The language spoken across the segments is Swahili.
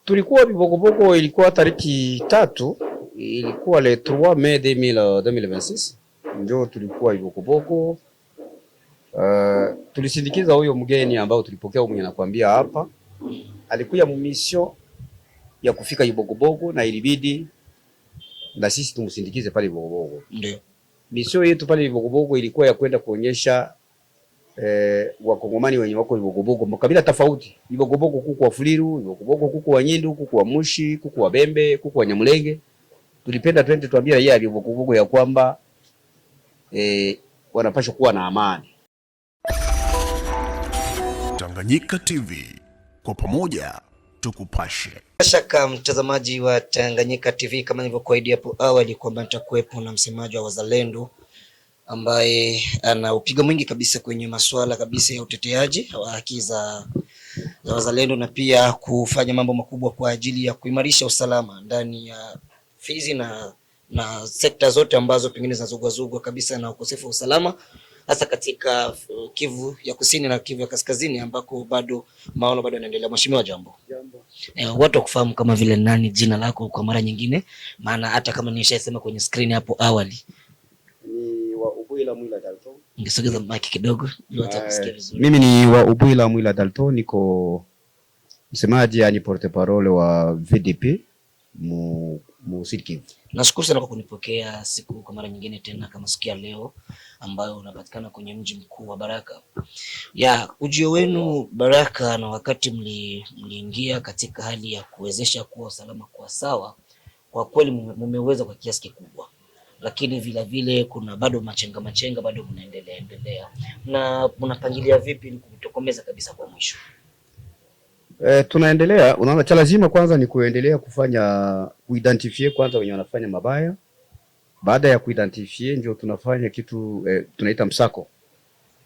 Tulikuwa Bibokoboko, ilikuwa tariki 3, ilikuwa le 3 Mei 2026 ndio tulikuwa Bibokoboko. Tulisindikiza huyo mgeni ambao tulipokea mwenye nakwambia hapa, alikuja mu mission ya kufika Bibokoboko na ilibidi na sisi tumsindikize pale Bibokoboko. Ndio Mission yetu pale Bibokoboko ilikuwa ya kwenda kuonyesha wakongomani wenye wako Bibokoboko makabila tofauti. Bibokoboko kuku wa Fuliru, Bibokoboko kuku wa Nyindu, kuku wa Mushi, kuku wa Bembe, kuku wa Nyamulenge. Tulipenda twende tuambia yeye Bibokoboko ya kwamba wanapaswa kuwa na amani. Tanganyika TV, kwa pamoja tukupashe. Shaka mtazamaji wa Tanganyika TV, kama nilivyokuahidi hapo awali kwamba nitakuwepo na msemaji wa Wazalendo ambaye anaupiga mwingi kabisa kwenye masuala kabisa ya uteteaji wa haki za wazalendo na pia kufanya mambo makubwa kwa ajili ya kuimarisha usalama ndani ya Fizi na sekta zote ambazo pengine zinazogwazugwa kabisa na ukosefu wa usalama, hasa katika Kivu ya Kusini na Kivu ya Kaskazini ambako bado maono bado yanaendelea. Mheshimiwa, jambo. Watu wakufahamu kama vile nani, jina lako kwa mara nyingine, maana hata kama nishasema kwenye screen hapo awali. Ubuila Mwila Dalton. Ningesogeza mic kidogo ili watu wasikie vizuri. Mimi ni wa Ubuila Mwila Dalton, niko msemaji yani porte parole wa VDP mu Sud Kivu. Nashukuru sana kwa kunipokea siku kwa mara nyingine tena kama siku ya leo ambayo unapatikana kwenye mji mkuu wa Baraka. Ujio wenu Baraka, na wakati mliingia katika hali ya kuwezesha kuwa usalama kwa sawa, kwa kweli mmeweza kwa kiasi kikubwa. Lakini vile vile kuna bado machenga bado mnaendelea. Na mnapangilia vipi ili kutokomeza kabisa kwa mwisho? Tunaendelea, unaona cha lazima kwanza ni kuendelea kufanya kuidentify kwanza wenye wanafanya mabaya. Baada ya kuidentify ndio tunafanya kitu tunaita msako.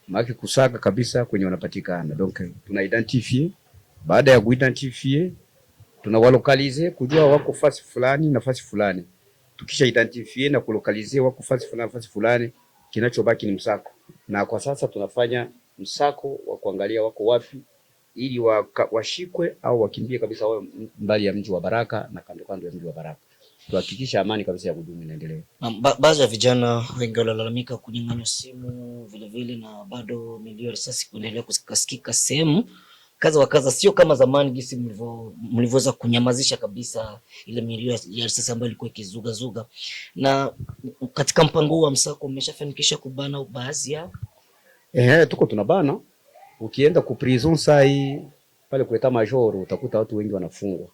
Maana kusaka kabisa kwenye wanapatikana. Donc tunaidentify, baada ya kuidentify tunawalokalize kujua wako fasi fulani na fasi fulani. Tukisha identify na kulokalize wako fasi fulani, kinachobaki ni msako. Na kwa sasa tunafanya msako wa kuangalia wako wapi ili washikwe au wakimbie kabisa wao mbali ya mji wa Baraka na kando ya mji wa Baraka. Tuhakikisha amani kabisa ya kudumu inaendelea. Baadhi ya vijana wengi walalamika kunyang'anywa simu vile vile, na bado milio ya risasi kuendelea kusikika sehemu kaza, sio kama zamani jinsi mlivyoweza kunyamazisha kabisa ile milio ya risasi ambayo ilikuwa ikizuga. Na katika mpango wa msako mmeshafanikisha kubana baadhi yao? Tuko tunabana. Ukienda ku prison sai pale kuleta major utakuta watu wengi wanafungwa.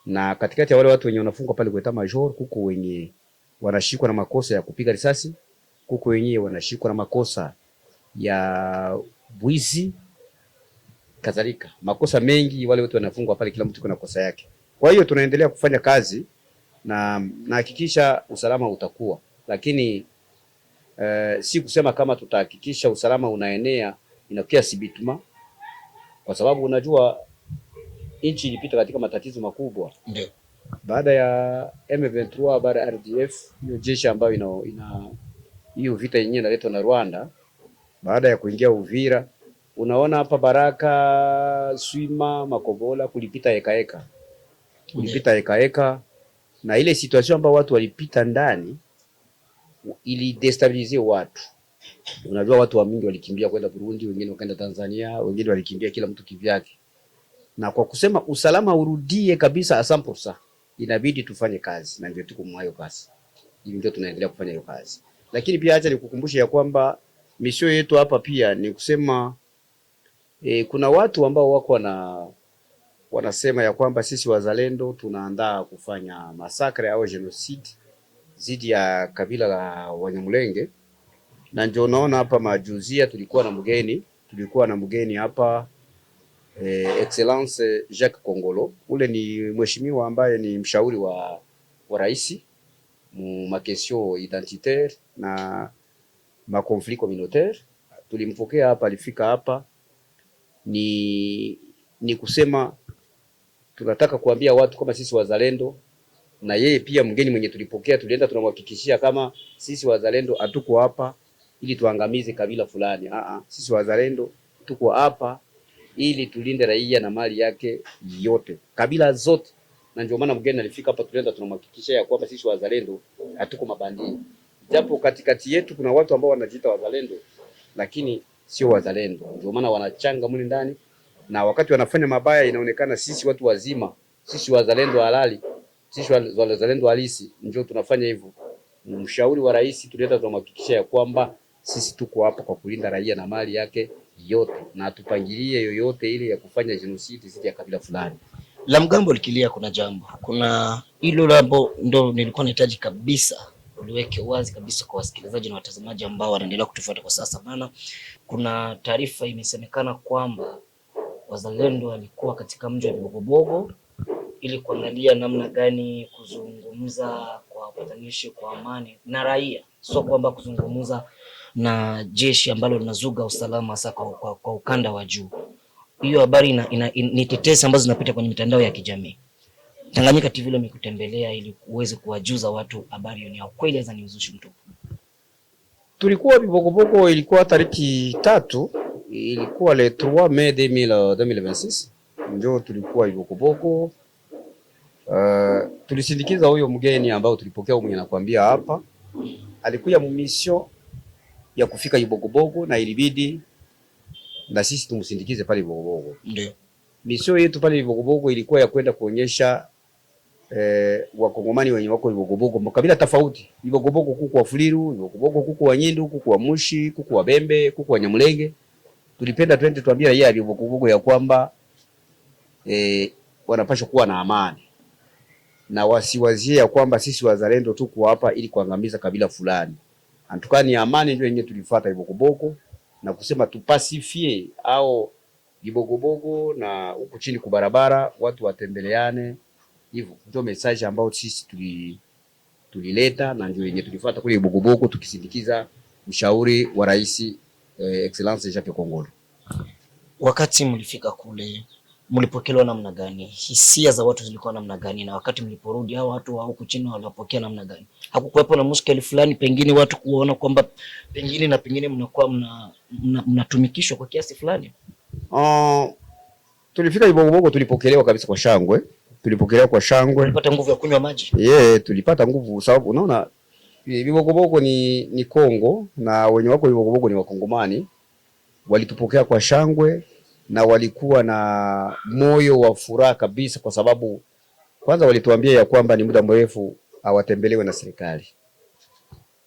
Na katikati ya wale watu wenye wanafungwa pale kuleta major, kuko wenye wanashikwa na makosa ya kupiga risasi, kuko wenye wanashikwa na makosa ya bwizi kadhalika. Makosa mengi, wale watu wanafungwa pale, kila mtu kuna kosa yake. Kwa hiyo tunaendelea kufanya kazi na hakikisha usalama utakuwa. Lakini si kusema kama tutahakikisha usalama unaenea inakuwa sibituma, kwa sababu unajua nchi ilipita katika matatizo makubwa. Ndio. Baada ya M23, baada ya RDF, hiyo jeshi ambayo ina hiyo vita yenyewe inaletwa na Rwanda, baada ya kuingia Uvira, unaona hapa Baraka, Swima, Makobola kulipita eka. Kulipita eka na ile situation ambayo watu walipita ndani ili destabilize watu. Unajua watu wa mingi walikimbia kwenda Burundi, wengine wakaenda Tanzania, wengine walikimbia kila mtu kivyake. Na kwa kusema usalama urudie kabisa 100%, inabidi tufanye kazi, na ndio tuko mwayo kazi. Hivi ndio tunaendelea kufanya hiyo kazi. Lakini pia acha nikukumbushe ya kwamba mission yetu hapa pia ni kusema kuna watu ambao wako wanasema ya kwamba sisi wazalendo tunaandaa kufanya masakre au genocide zidi ya kabila la Wanyamulenge. Na ndio unaona hapa majuzia tulikuwa na mgeni hapa Excellence Jacques Kongolo. Ule ni mheshimiwa ambaye ni mshauri wa rais mu makesio identitaire na ma conflit communautaire. Tulimpokea hapa, alifika hapa ni kusema tunataka kuambia watu kama sisi wazalendo, na yeye pia mgeni mwenye tulipokea tulienda tunamhakikishia kama sisi wazalendo hatuko hapa ili tuangamize kabila fulani. Sisi wazalendo tuko hapa ili tulinde raia na mali yake yote, kabila zote. Na ndio maana mgeni alifika hapa, tulienda tunamhakikishia ya kwamba sisi wazalendo hatuko mabandi. Japo katikati yetu kuna watu ambao wanajiita wazalendo lakini sio wazalendo, ndio maana wanachanga mle ndani, na wakati wanafanya mabaya inaonekana sisi watu wazima, sisi wazalendo halali, sisi wazalendo halisi ndio tunafanya hivyo. Mshauri wa rais tulienda tunamhakikishia ya kwamba sisi tuko hapa kwa kulinda raia na mali yake yote, na tupangilie yoyote ile ya kufanya genocide dhidi ya kabila fulani. La mgambo likilia, kuna hilo lambo ndo nilikuwa nahitaji kabisa uliweke wazi kabisa kwa wasikilizaji na watazamaji ambao wanaendelea kutufuata kwa sasa. Maana kuna taarifa imesemekana kwamba wazalendo walikuwa katika mji wa Bibogobogo ili kuangalia namna gani kuzungumza kwa upatanishi, kwa amani na raia, sio kwamba kuzungumza na jeshi ambalo linazuga usalama hasa kwa ukanda wa juu. Hiyo habari ni tetesi ambazo zinapita kwenye mitandao ya kijamii. Tanganyika TV imekutembelea ili uweze kuwajuza watu habari hiyo, ni kweli au ni uzushi mtupu? Tulikuwa Bibogobogo, ilikuwa tariki 3, ilikuwa le 3 Mei 2026 ndio tulikuwa Bibogobogo. Tulisindikiza huyo mgeni ambao tulipokea, mwenye nakwambia hapa alikuja mission ya kufika Bibogobogo na ilibidi na sisi tumsindikize pale Bibogobogo. Ndio mission yetu pale Bibogobogo ilikuwa ya kwenda kuonyesha wakongomani wenye wako Bibogobogo makabila tofauti. Bibogobogo kuku wa Fuliru, Bibogobogo kuku wa Nyindu, kuku wa Mushi, kuku wa Bembe, kuku wa Nyamulenge. Tulipenda twende tuambie raia Bibogobogo ya kwamba wanapaswa kuwa na amani na wasiwazie ya kwamba sisi wazalendo tuko hapa ili kuangamiza kabila fulani. Antukani amani ndio yenyewe tulifuata Bibogobogo na kusema tupasifie au Bibogobogo na huko chini kubarabara watu watembeleane. Hivyo ndio message ambayo sisi tulileta na ndio yenyewe tulifuata kule Bibogobogo tukisindikiza mshauri wa rais Excellence Jacques Kongolo. Wakati mlifika kule mlipokelewa namna gani? Hisia za watu zilikuwa namna gani? Na wakati mliporudi hao watu wa huko chini walipokea namna gani? Hakukuwepo na mushkeli fulani, pengine watu kuona kwamba pengine mnakuwa mnatumikishwa kwa kiasi fulani? Tulifika Bibogobogo tulipokelewa kabisa kwa shangwe. Tulipokelewa kwa shangwe. Tulipata nguvu ya kunywa maji? Tulipata nguvu sababu unaona Bibogobogo ni Kongo na wenye wako Bibogobogo ni Wakongomani. Walitupokea kwa shangwe na walikuwa na moyo wa furaha kabisa, kwa sababu kwanza walituambia ya kwamba ni muda mrefu hawatembelewe na serikali.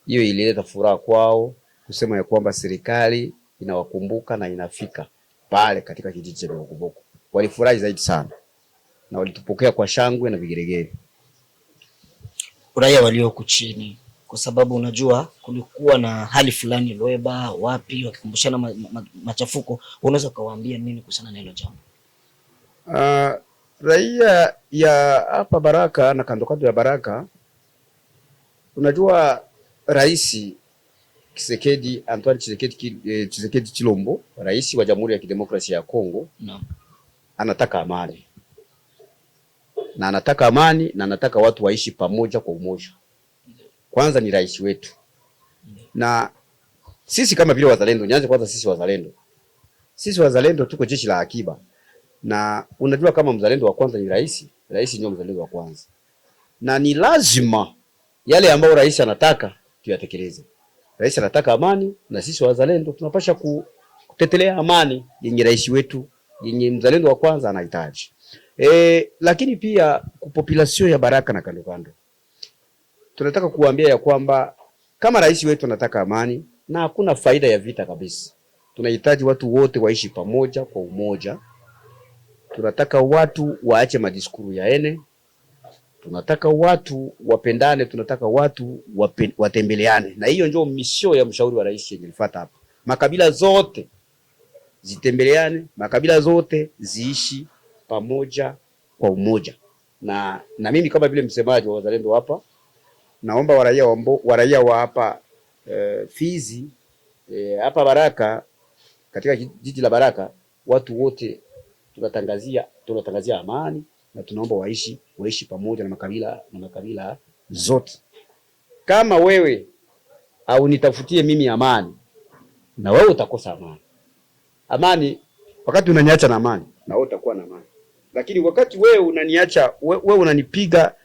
Hiyo ilileta furaha kwao, kusema ya kwamba serikali inawakumbuka na inafika pale katika kijiji cha Bibogobogo. Walifurahi zaidi sana na walitupokea kwa shangwe na vigeregere. Raia walioko chini, kwa sababu unajua kulikuwa na hali fulani Loeba wapi wakikumbushana machafuko, unaweza kuwaambia nini kuhusiana na hilo jambo? Raia ya hapa Baraka na kando kando ya Baraka, unajua Rais Tshisekedi, Antoine Tshisekedi Chilombo, rais wa Jamhuri ya Kidemokrasia ya Kongo, anataka amani. Na anataka amani na anataka watu waishi pamoja kwa umoja. Kwanza ni rais wetu. Na sisi kama vile wazalendo, nianze kwanza sisi wazalendo. Sisi wazalendo tuko jeshi la akiba. Na unajua kama mzalendo wa kwanza ni rais, rais ndio mzalendo wa kwanza. Na ni lazima yale ambayo rais anataka tuyatekeleze. Rais anataka amani na sisi wazalendo tunapasha kutetelea amani yenye rais wetu, yenye mzalendo wa kwanza anahitaji. Lakini pia population ya Baraka na kando kando, tunataka kuambia ya kwamba kama rais wetu anataka amani na hakuna faida ya vita kabisa. Tunahitaji watu wote waishi pamoja kwa umoja. Tunataka watu waache madiskuru ya ene. Tunataka watu wapendane, tunataka watu watembeleane. Na hiyo ndio mission ya mshauri wa rais nilifuata hapa. Makabila zote zitembeleane, makabila zote ziishi pamoja kwa umoja. Na mimi kama vile msemaji wa wazalendo hapa, naomba waraia wa hapa Fizi, hapa Baraka, katika jiji la Baraka, watu wote tunatangazia amani na tunaomba waishi pamoja na makabila zote. Kama wewe au nitafutie mimi amani, na wewe utakosa amani. Amani Wakati unaniacha na amani, na wewe utakuwa na amani. Lakini wakati wewe unaniacha, wewe unanipiga,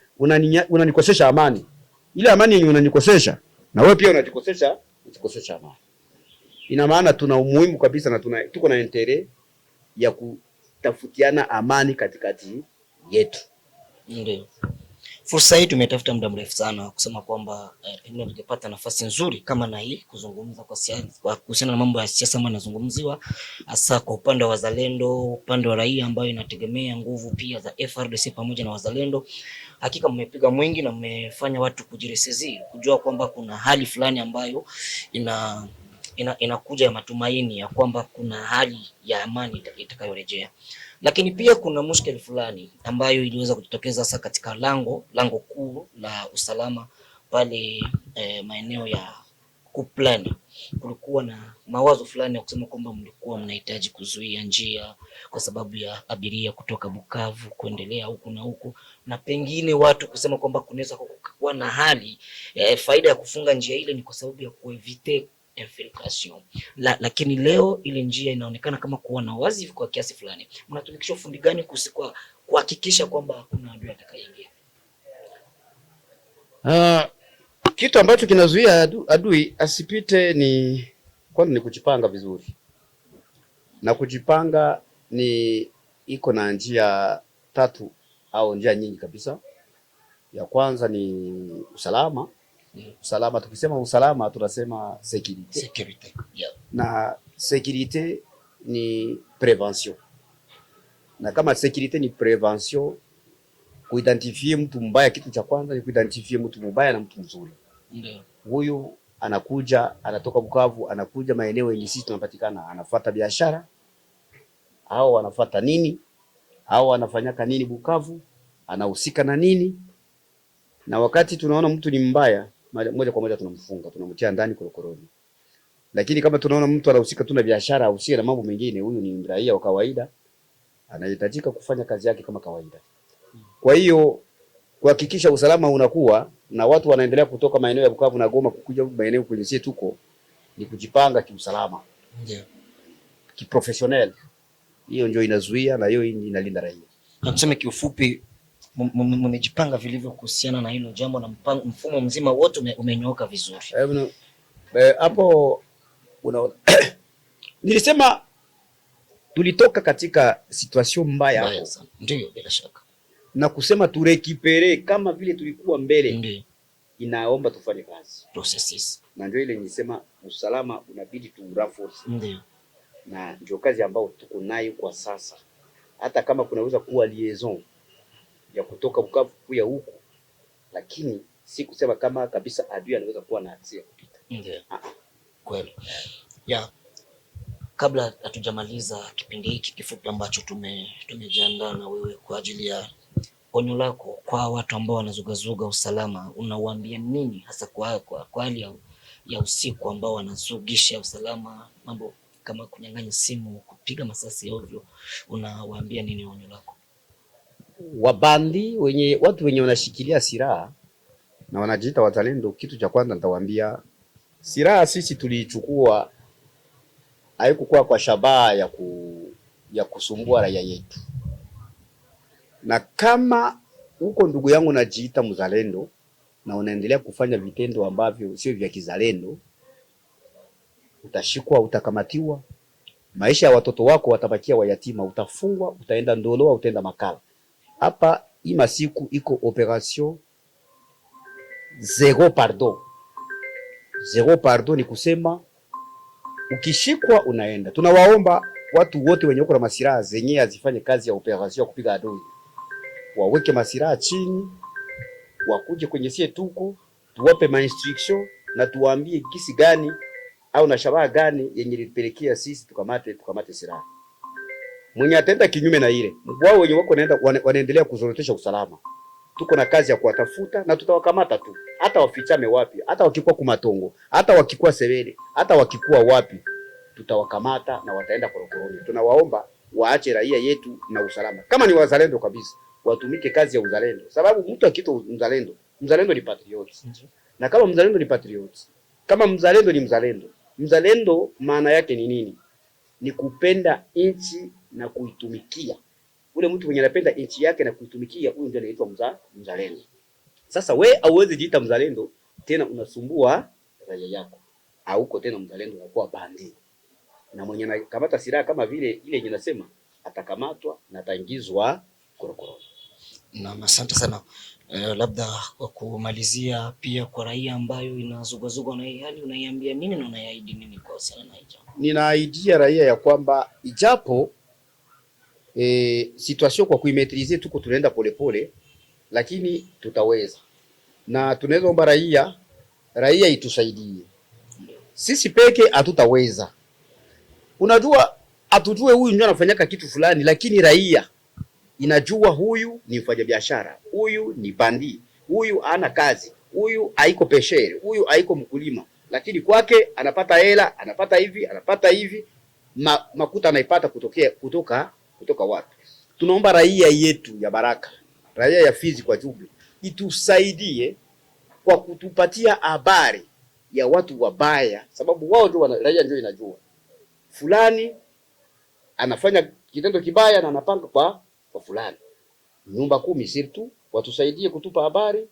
unanikosesha amani. Ile amani yenye unanikosesha, na wewe pia unajikosesha amani. Ina maana tuna umuhimu kabisa na tuko na intere ya kutafutiana amani katikati yetu. Ndio. Fursa hii tumetafuta muda mrefu sana kusema kwamba pengine tungepata nafasi nzuri kama na hii kuzungumza kwa kuhusiana na mambo ya siasa ambayo yanazungumziwa, hasa kwa upande wa wazalendo, upande wa raia ambayo inategemea nguvu pia za FARDC pamoja na wazalendo. Hakika mmepiga mwingi na mmefanya watu kujiresezi, kujua kwamba kuna hali fulani ambayo inakuja ya matumaini ya kwamba kuna hali ya amani itakayorejea. Lakini pia kuna mushkeli fulani ambayo iliweza kujitokeza sasa katika lango kuu la usalama pale maeneo ya Kuplan. Kulikuwa na mawazo fulani ya kusema kwamba mlikuwa mnahitaji kuzuia njia kwa sababu ya abiria kutoka Bukavu kuendelea huku na huku, na pengine watu kusema kwamba kunaweza kuwa na hali faida ya kufunga njia ile ni kwa sababu ya kuevite infiltration. Lakini leo ile njia inaonekana kama kuwa na wazi kwa kiasi fulani. Mnatumikisha ufundi gani kuhakikisha kwamba hakuna adui atakayeingia? Kitu ambacho kinazuia adui asipite ni kujipanga vizuri. Na kujipanga iko na njia tatu au njia nyingi kabisa. Ya kwanza ni usalama. Usalama, tukisema usalama tunasema security. Yeah. Na security ni prevention. Na kama security ni prevention, kuidentifie mtu mbaya, kitu cha kwanza ni kuidentifie mtu mbaya na mtu mzuri. Ndio. Huyu anakuja, anatoka Bukavu, anakuja maeneo yenye sisi tunapatikana, anafuata biashara au anafuata nini? Au anafanyaka nini Bukavu? Anahusika na nini? Na wakati tunaona mtu ni mbaya, moja kwa moja tunamfunga, tunamtia ndani korokoroni. Lakini kama tunaona mtu anahusika tu na biashara au na mambo mengine, huyu ni raia wa kawaida, anahitajika kufanya kazi yake kama kawaida. Kwa hiyo kuhakikisha usalama unakuwa na watu wanaendelea kutoka maeneo ya Bukavu na Goma kukuja maeneo kwenye sisi tuko, ni kujipanga kiusalama. Ndio. Kiprofessional. Hiyo ndio inazuia na hiyo inalinda raia. Na tuseme kiufupi mmejipanga vilivyo kuhusiana na hilo jambo na mfumo mzima wote umenyooka vizuri. Hapo unaona nilisema tulitoka katika situation mbaya hapo. Ndio, bila shaka. Na kusema turekipere kama vile tulikuwa mbele. Ndio. Inaomba tufanye kazi. Processes. Na ndio ile nilisema usalama unabidi tu reinforce. Ndio. Na ndio kazi ambayo tuko nayo kwa sasa. Hata kama kunaweza kuwa liaison ya kutoka Bukavu kuja huko, lakini si kusema kama kabisa adui anaweza kuwa na aksia kupita. Ndio. Kweli. Yeah. Kabla hatujamaliza kipindi hiki kifupi ambacho tumejiandaa na wewe kwa ajili ya onyo lako kwa watu ambao wanazugazuga usalama, unawaambia nini hasa kwa hali ya usiku ambao wanazugisha usalama, mambo kama kunyang'anya simu, kupiga masasi ovyo, unawaambia nini onyo lako? Wabandi watu wenye wanashikilia silaha na wanajiita wazalendo, kitu cha kwanza nitawaambia, silaha sisi tulichukua haikuwa kwa shabaha ya kusumbua raia yetu. Na kama uko ndugu yangu najiita mzalendo na unaendelea kufanya vitendo ambavyo sio vya kizalendo, utashikwa, utakamatiwa, maisha ya watoto wako watabakia wayatima, utafungwa, utaenda ndoloa, utaenda makala. Hapa hii masiku iko operation zero pardon. Zero pardon ni kusema ukishikwa unaenda. Tunawaomba watu wote wenye uko na masiraha zenye azifanye kazi ya operation ya kupiga adui, waweke masiraha chini, wakuje kwenye sie tuko, tuwape ma instruction na tuwaambie kisi gani au na shabaha gani yenye lipelekea sisi tukamate silaha. Mwenye atenda kinyume na ile, wao wenye wako wanaendelea kuzorotesha usalama, tuko na kazi ya kuwatafuta na tutawakamata tu. Hata wafichame wapi, hata wakikuwa kumatongo, hata wakikuwa Sebele, hata wakikuwa wapi, tutawakamata na wataenda korokoroni. Tunawaomba waache raia yetu na usalama. Kama ni wazalendo kabisa, watumike kazi ya uzalendo. Sababu mtu akito mzalendo ni patriot. Na kama mzalendo ni patriot, kama mzalendo ni mzalendo, mzalendo maana yake ni nini? ni kupenda nchi na kuitumikia. Ule mtu mwenye anapenda nchi yake na kuitumikia, huyo ndiye anaitwa mzalendo. Sasa we hauwezi jiita mzalendo tena unasumbua raia yako. Hauko tena mzalendo, unakuwa bandi. Na mwenye anakamata silaha kama vile ile yenye nasema atakamatwa na ataingizwa korokoroni. Na asante sana. Labda kwa kumalizia, pia kwa raia ambayo inazugazugwa na hii hali, unaiambia nini na unaiahidi nini kwa sana na hicho? Ninaidia raia ya kwamba ijapo situation kwa kuimetrize tuko tunaenda polepole, lakini tutaweza. Na tunaweza omba raia itusaidie. Sisi peke hatutaweza. Unajua atujue huyu ndio anafanyaka kitu fulani, lakini raia inajua huyu ni mfanyabiashara, huyu ni bandi, huyu hana kazi, huyu haiko peshere, huyu haiko mkulima, lakini kwake anapata hela, anapata hivi makuta anaipata kutoka wapi? Tunaomba raia yetu ya Baraka, raia ya Fizi kwa jumla, itusaidie kwa kutupatia habari ya watu wabaya, sababu wao ndio raia ndio inajua fulani anafanya kitendo kibaya na anapanga kwa fulani. Nyumba 10 surtout watusaidie kutupa habari,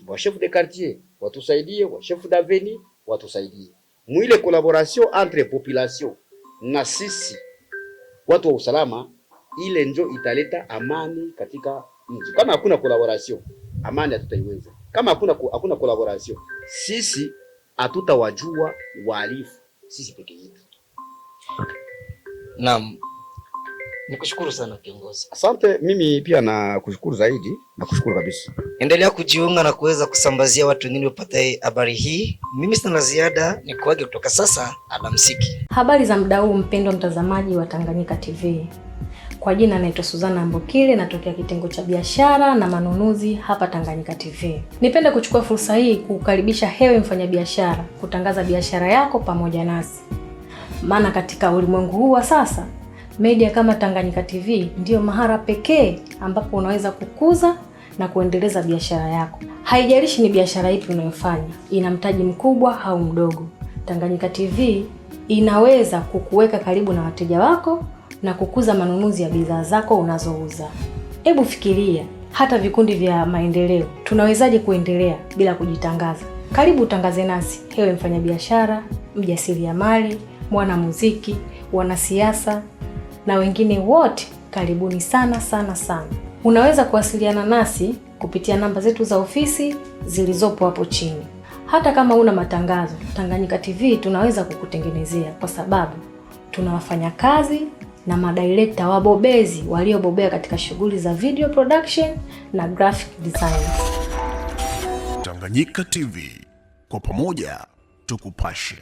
wa chef de quartier watusaidie, wa chef d'avenue watusaidie. Mwile collaboration entre population na sisi watu wa usalama, ile ndio italeta amani katika nchi. Kama hakuna collaboration, amani hatutaiweza. Kama hakuna collaboration, sisi hatutawajua wahalifu sisi peke yetu. Naam. Nikushukuru sana kiongozi. Asante, mimi pia nakushukuru zaidi, nakushukuru kabisa. Endelea kujiunga na kuweza kusambazia watu wengine wapate habari hii. Mimi sina ziada, ni kuage kutoka sasa, alamsiki. Habari za muda huu mpendwa mtazamaji wa Tanganyika TV. Kwa jina naitwa Suzana Ambokile, natokea kitengo cha biashara na manunuzi hapa Tanganyika TV. Nipende kuchukua fursa hii kukukaribisha hewe mfanyabiashara kutangaza biashara yako pamoja nasi. Maana katika ulimwengu huu wa sasa, media kama Tanganyika TV ndio mahara pekee ambapo unaweza kukuza na kuendeleza biashara yako. Haijalishi ni biashara ipi unayofanya, ina mtaji mkubwa au mdogo. Tanganyika TV inaweza kukuweka karibu na wateja wako na kukuza manunuzi ya bidhaa zako unazouza. Hebu fikiria, hata vikundi vya maendeleo tunawezaje kuendelea bila kujitangaza? Karibu utangaze nasi, hewe mfanyabiashara, mjasiriamali, mwanamuziki, wanasiasa na wengine wote, karibuni sana sana sana. Unaweza kuwasiliana nasi kupitia namba zetu za ofisi zilizopo hapo chini. Hata kama una matangazo, Tanganyika TV tunaweza kukutengenezea, kwa sababu tuna wafanyakazi na madirector wabobezi waliobobea katika shughuli za video production na graphic design. Tanganyika TV, kwa pamoja tukupashe.